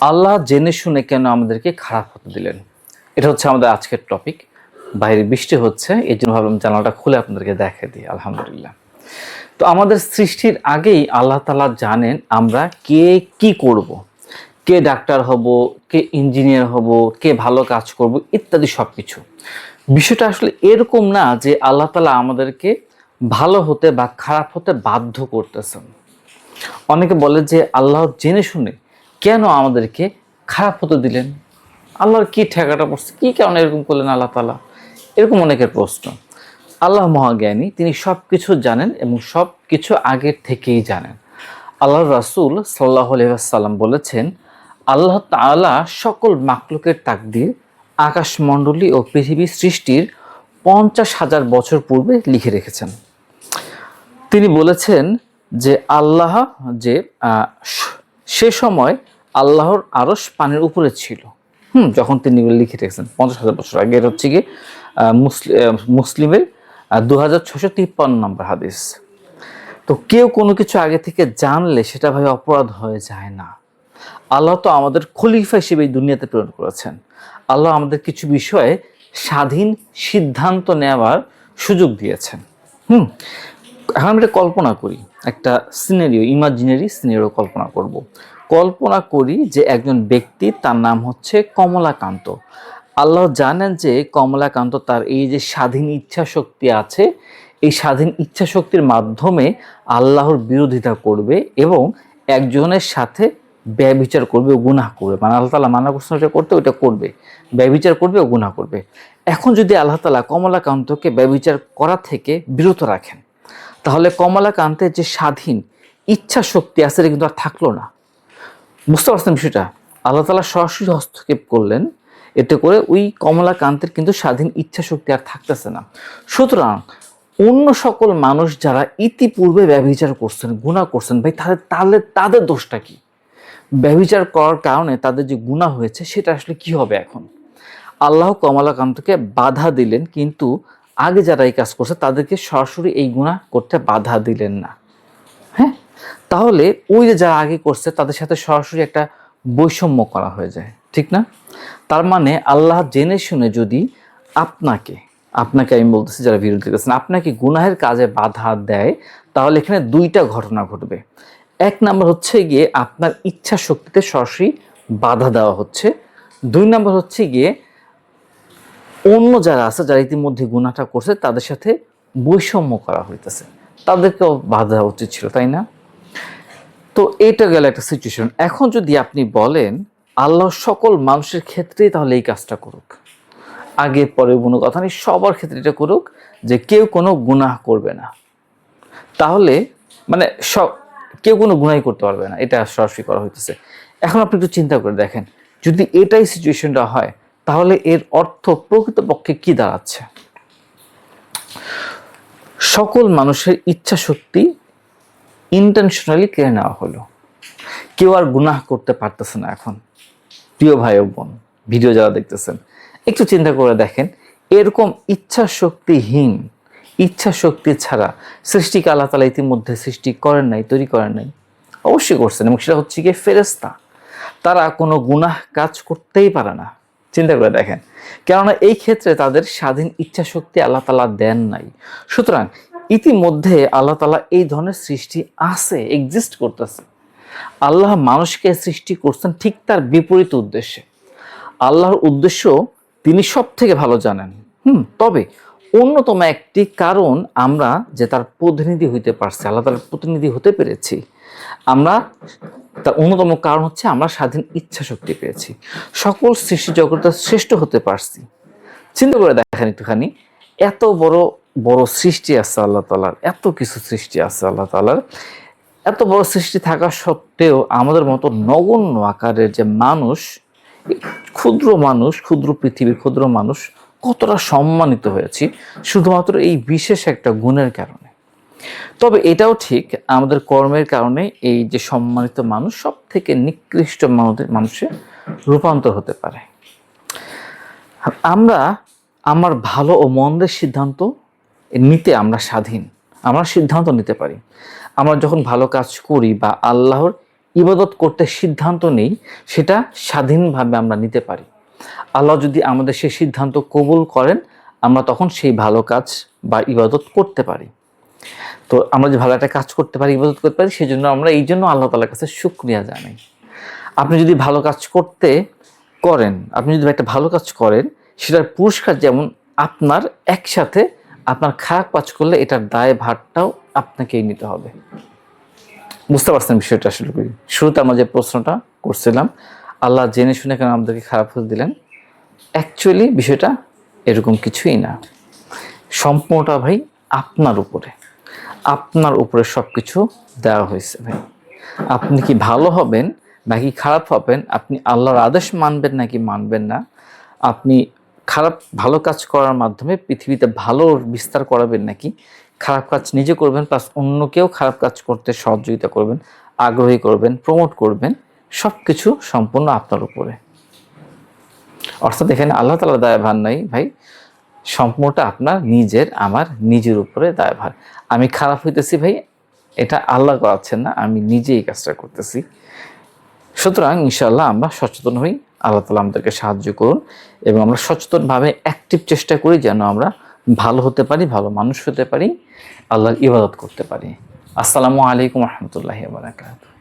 আল্লাহ জেনে শুনে কেন আমাদেরকে খারাপ হতে দিলেন? এটা হচ্ছে আমাদের আজকের টপিক। বাইরে বৃষ্টি হচ্ছে, এই জন্য ভাবলাম জানালাটা খুলে আপনাদেরকে দেখাই দিই। আলহামদুলিল্লাহ। তো আমাদের সৃষ্টির আগেই আল্লাহ তাআলা জানেন আমরা কে কি করব, কে ডাক্তার হব, কে ইঞ্জিনিয়ার হব, কে ভালো কাজ করব ইত্যাদি সব কিছু। বিষয়টা আসলে এরকম না যে আল্লাহ তাআলা আমাদেরকে ভালো হতে বা খারাপ হতে বাধ্য করতেছেন। অনেকে বলে যে আল্লাহ জেনে শুনে কেন আমাদেরকে খারাপ হতে দিলেন? আল্লাহর কি ঠেকাটা পড়ছে, কি কারণে এরকম করলেন আল্লাহ তাআলা? এরকম অনেকের প্রশ্ন। আল্লাহ মহাজ্ঞানী, তিনি সব কিছু জানেন এবং সব কিছু আগের থেকেই জানেন। আল্লাহর রাসূল সাল্লাল্লাহু আলাইহি ওয়াসাল্লাম বলেছেন, আল্লাহ তাআলা সকল মাখলুকের তাকদীর আকাশমণ্ডলী ও পৃথিবী সৃষ্টির 50,000 বছর পূর্বে লিখে রেখেছেন। তিনি বলেছেন যে আল্লাহ যে সে সময় আল্লাহর আরশ পানির উপরে ছিল। যখন তিনি লিখে রেখেছেন 50,000 বছর আগে। এটা হচ্ছে কি মুসলিমের 2653 নম্বর হাদিস। তো কেউ কোনো কিছু আগে থেকে জানলে সেটা ভাই অপরাধ হয়ে যায় না। আল্লাহ তো আমাদের খলিফা হিসেবে এই দুনিয়াতে প্রেরণ করেছেন। আল্লাহ আমাদের কিছু বিষয়ে স্বাধীন সিদ্ধান্ত নেওয়ার সুযোগ দিয়েছেন। এখন আমরা কল্পনা করি, একটা সিনারিও, ইমাজিনারি সিনারিও কল্পনা করব। কল্পনা করি যে একজন ব্যক্তি, তার নাম হচ্ছে কমলাকান্ত। আল্লাহ জানেন যে কমলাকান্ত তার এই যে স্বাধীন ইচ্ছা শক্তি আছে, এই স্বাধীন ইচ্ছা শক্তির মাধ্যমে আল্লাহর বিরোধিতা করবে এবং একজনের সাথে ব্যভিচার করবে ও গুনাহ করবে। মানে আল্লাহ তাআলা মানা করছেন এটা করতে, ওইটা করবে, ব্যভিচার করবে ও গুনাহ করবে। এখন যদি আল্লাহ তাআলা কমলাকান্তকে ব্যভিচার করা থেকে বিরত রাখেন, তাহলে কমলাকান্তের যে স্বাধীন ইচ্ছা শক্তি আছে এটা কিন্তু আর থাকলো না। বুঝতে পারছেন বিষয়টা? আল্লাহ তাআলা সরাসরি হস্তক্ষেপ করলেন, এতে করে ওই কমলাকান্তের কিন্তু স্বাধীন ইচ্ছা শক্তি আর থাকতেছে না। সুতরাং অন্য সকল মানুষ যারা ইতিপূর্বে ব্যভিচার করছেন, গুনাহ করছেন, ভাই তাদের দোষটা কি? ব্যভিচার করার কারণে তাদের যে গুনাহ হয়েছে সেটা আসলে কি হবে এখন? আল্লাহ কমলাকান্তকে বাধা দিলেন, কিন্তু আগে যারা এই কাজ করছে তাদেরকে সরাসরি এই গুনাহ করতে বাধা দিলেন না। হ্যাঁ, তাহলে ওই যে যারা আগে করছে তাদের সাথে সরাসরি একটা বৈষম্য করা হয়ে যায়, ঠিক না? তার মানে আল্লাহ জেনে শুনে যদি আপনাকে আপনাকে আমি বলতেছি যারা ভিডিও দেখতেছেন, আপনাকে গুনাহের কাজে বাধা দেয়, তাহলে এখানে দুইটা ঘটনা ঘটবে। এক নাম্বার হচ্ছে গিয়ে আপনার ইচ্ছা শক্তিতে সরাসরি বাধা দেওয়া হচ্ছে। দুই নাম্বার হচ্ছে গিয়ে অন্য যারা আছে, যারা ইতিমধ্যে গুনাহটা করছে তাদের সাথে বৈষম্য করা হইতেছে, তাদেরকেও বাধা দেওয়া উচিত ছিল, তাই না? তো এটা গেল একটা সিচুয়েশন। এখন যদি আপনি বলেন আল্লাহ সকল মানুষের ক্ষেত্রেই তাহলে এই কাজটা করুক, আগে পরে কোনো কথা নেই, সবার ক্ষেত্রে এটা করুক যে কেউ কোনো গুনাহ করবে না, তাহলে মানে কেউ কোনো গুনাহই করতে পারবে না, এটা সরাসরি করা হইতেছে। এখন আপনি একটু চিন্তা করে দেখেন, যদি এটাই সিচুয়েশনটা হয়, তাহলে এর অর্থ প্রকৃতপক্ষে কি দাঁড়াচ্ছে? সকল মানুষের ইচ্ছা শক্তি ইন্টেনশনালি কেড়ে নেওয়া হলো, কেউ আর গুনাহ করতে পারতেছে না। এখন প্রিয় ভাই ও বোন, ভিডিও যারা দেখতেছেন, একটু চিন্তা করে দেখেন, এরকম ইচ্ছা শক্তিহীন, ইচ্ছা শক্তি ছাড়া সৃষ্টিকে আল্লাহ তাআলা ইতিমধ্যে সৃষ্টি করেন নাই, তৈরি করেন নাই? অবশ্যই করছেন, এবং সেটা হচ্ছে গিয়ে ফেরেশতা। তারা কোনো গুনাহ কাজ করতেই পারে না। চিন্তা করে দেখেন, কেননা এই ক্ষেত্রে তাদের স্বাধীন ইচ্ছা শক্তি আল্লাহ তাআলা দেন নাই। সুতরাং ইতিমধ্যে আল্লাহ তাআলা এই ধরনের সৃষ্টি আছে, এক্সিস্ট করতেছে। আল্লাহ মানুষকে সৃষ্টি করছেন ঠিক তার বিপরীত উদ্দেশ্যে। আল্লাহর উদ্দেশ্য তিনি সব থেকে ভালো জানেন। তবে অন্যতম একটি কারণ আমরা যে তার প্রতিনিধি হইতে পারছি, আল্লাহ তাআলার প্রতিনিধি হতে পেরেছি, আমরা তার অন্যতম কারণ হচ্ছে আমরা স্বাধীন ইচ্ছা শক্তি পেয়েছি, সকল সৃষ্টি জগতের শ্রেষ্ঠ হতে পারছি। চিন্তা করে দেখেন একটুখানি, এত বড় বড় সৃষ্টি আছে আল্লাহ তাআলার, এত কিছু সৃষ্টি আছে আল্লাহ তাআলার, এত বড় সৃষ্টি থাকা সত্ত্বেও আমাদের মতো নগণ্য আকারের যে মানুষ, ক্ষুদ্র মানুষ, ক্ষুদ্র পৃথিবীর ক্ষুদ্র মানুষ, কতটা সম্মানিত হয়েছি শুধুমাত্র এই বিশেষ একটা গুণের কারণে। তবে এটাও ঠিক, আমাদের কর্মের কারণে এই যে সম্মানিত মানুষ সব থেকে নিকৃষ্ট মানুষে রূপান্তর হতে পারে। আমরা আমার ভালো ও মন্দের সিদ্ধান্ত নিতে আমরা স্বাধীন, আমরা সিদ্ধান্ত নিতে পারি। আমরা যখন ভালো কাজ করি বা আল্লাহর ইবাদত করতে সিদ্ধান্ত নেই, সেটা স্বাধীনভাবে আমরা নিতে পারি। আল্লাহ যদি আমাদের সেই সিদ্ধান্ত কবুল করেন, আমরা তখন সেই ভালো কাজ বা ইবাদত করতে পারি। তো আমরা যে ভালো একটা কাজ করতে পারি, ইবাদত করতে পারি, সেই জন্য আমরা এই জন্য আল্লাহ তাআলার কাছে শুকরিয়া জানাই। আপনি যদি ভালো কাজ আপনি যদি একটা ভালো কাজ করেন, সেটার পুরস্কার যেমন আপনার, একসাথে আপনার খারাপ কাজ করলে এটার দায় ভারটাও আপনাকেই নিতে হবে। বুঝতে পারছেন বিষয়টা? আসলে শুরুতে আমরা যে প্রশ্নটা করছিলাম, আল্লাহ জেনে শুনে কেন আমাদেরকে খারাপ ফল দিলেন, অ্যাকচুয়ালি বিষয়টা এরকম কিছুই না। সম্পূর্ণটা ভাই আপনার উপরে সব কিছু দেওয়া হয়েছে ভাই। আপনি কি ভালো হবেন নাকি খারাপ হবেন, আপনি আল্লাহর আদেশ মানবেন নাকি মানবেন না, আপনি ভালো কাজ করার মাধ্যমে পৃথিবীতে ভালো বিস্তার করাবেন নাকি খারাপ কাজ নিজে করবেন প্লাস অন্যকেও খারাপ কাজ করতে সহযোগিতা করবেন, আগ্রহী করবেন, প্রমোট করবেন, সব কিছু সম্পূর্ণ আপনার উপরে। অর্থাৎ এখানে আল্লাহ তাআলার দায়ভার নাই ভাই, সম্পূর্ণটা আপনার আমার নিজের উপরে দায়ভার। আমি খারাপ হইতেছি ভাই, এটা আল্লাহ করাচ্ছেন না, আমি নিজেই কাজটা করতেছি। সুতরাং ইনশাআল্লাহ আমরা সচেতন হই, আল্লাহ তাআলা আমাদেরকে সাহায্য করুন এবং আমরা সচেতনভাবে অ্যাক্টিভ চেষ্টা করি যেন আমরা ভালো হতে পারি, ভালো মানুষ হতে পারি, আল্লাহর ইবাদত করতে পারি। আসসালামু আলাইকুম ওয়া রাহমাতুল্লাহি ওয়া বারাকাতুহু।